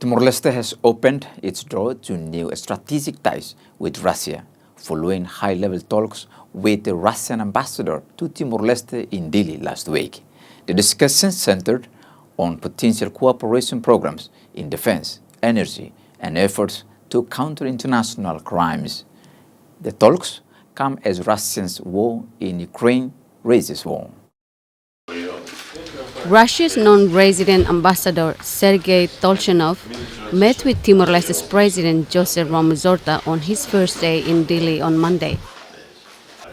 Timor-Leste has opened its door to new strategic ties with Russia, following high-level talks with the Russian ambassador to Timor-Leste in Dili last week. The discussions centered on potential cooperation programs in defense, energy, and efforts to counter international crimes. The talks come as Russia's war in Ukraine raises war. Russia's non-resident ambassador Sergei Tolchanov met with Timor-Leste's President Joseph Ramos-Horta on his first day in Dili on Monday.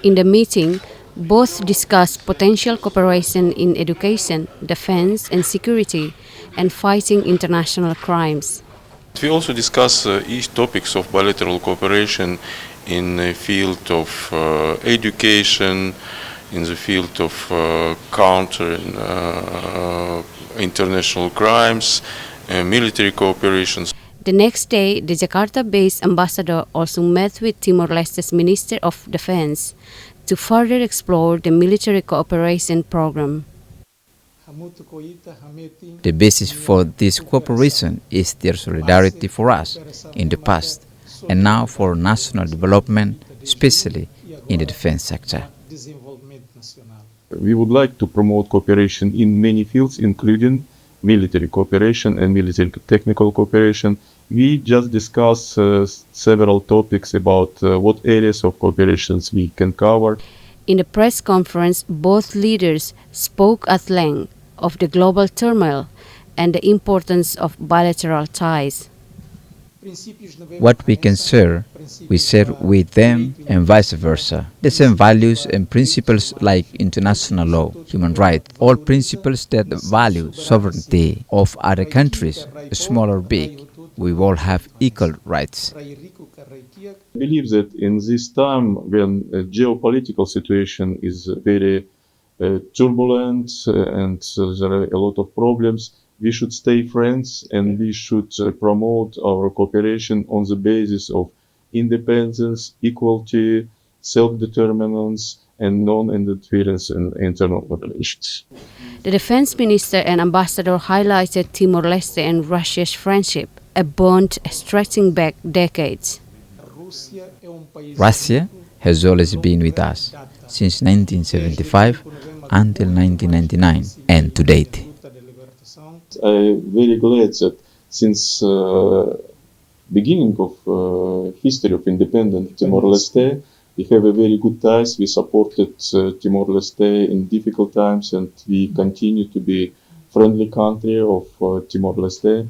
In the meeting, both discussed potential cooperation in education, defense and security, and fighting international crimes. We also discuss each topics of bilateral cooperation in the field of education, in the field of countering international crimes, military cooperations. The next day, the Jakarta-based ambassador also met with Timor-Leste's Minister of Defense to further explore the military cooperation program. The basis for this cooperation is their solidarity for us in the past and now for national development, especially in the defense sector. We would like to promote cooperation in many fields, including military cooperation and military technical cooperation. We just discussed several topics about what areas of cooperations we can cover. In the press conference, both leaders spoke at length of the global turmoil and the importance of bilateral ties. What we can share, we share with them and vice versa. The same values and principles like international law, human rights, all principles that value sovereignty of other countries, small or big. We all have equal rights. I believe that in this time when a geopolitical situation is very turbulent and there are a lot of problems, we should stay friends and we should promote our cooperation on the basis of independence, equality, self-determinance, and non-interference in internal relations. The defense minister and ambassador highlighted Timor-Leste and Russia's friendship, a bond stretching back decades. Russia has always been with us since 1975 until 1999 and to date. I'm very glad that since beginning of history of independent Timor-Leste, we have a very good ties. We supported Timor-Leste in difficult times and we continue to be friendly country of Timor-Leste.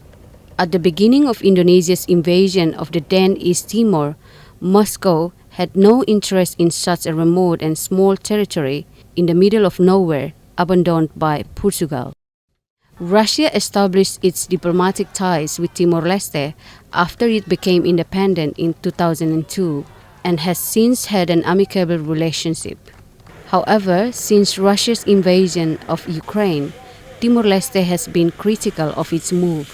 At the beginning of Indonesia's invasion of the then East Timor, Moscow had no interest in such a remote and small territory in the middle of nowhere, abandoned by Portugal. Russia established its diplomatic ties with Timor-Leste after it became independent in 2002 and has since had an amicable relationship. However, since Russia's invasion of Ukraine, Timor-Leste has been critical of its move.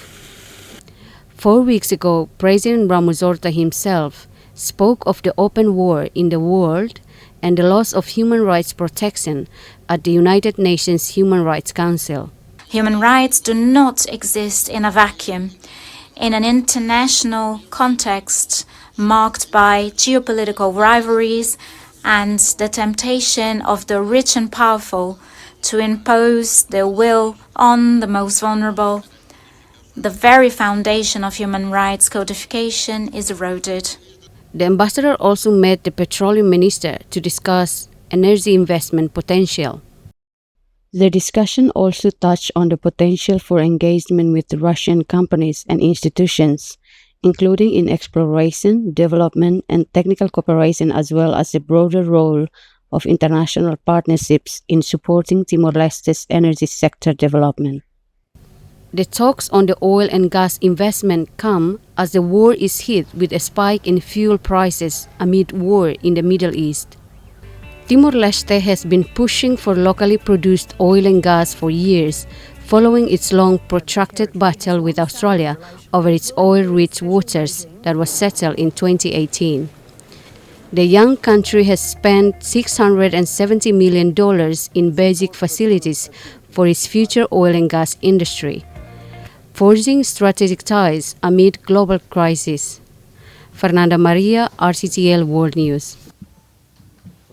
4 weeks ago, President Ramos-Horta himself spoke of the open war in the world and the loss of human rights protection at the United Nations Human Rights Council. Human rights do not exist in a vacuum. In an international context marked by geopolitical rivalries and the temptation of the rich and powerful to impose their will on the most vulnerable, the very foundation of human rights codification is eroded. The ambassador also met the petroleum minister to discuss energy investment potential. The discussion also touched on the potential for engagement with Russian companies and institutions, including in exploration, development, and technical cooperation, as well as the broader role of international partnerships in supporting Timor-Leste's energy sector development. The talks on the oil and gas investment come as the war is hit with a spike in fuel prices amid war in the Middle East. Timor-Leste has been pushing for locally produced oil and gas for years, following its long protracted battle with Australia over its oil-rich waters that was settled in 2018. The young country has spent $670 million in basic facilities for its future oil and gas industry. forging strategic ties amid global crisis. Fernanda Maria, RTTL World News.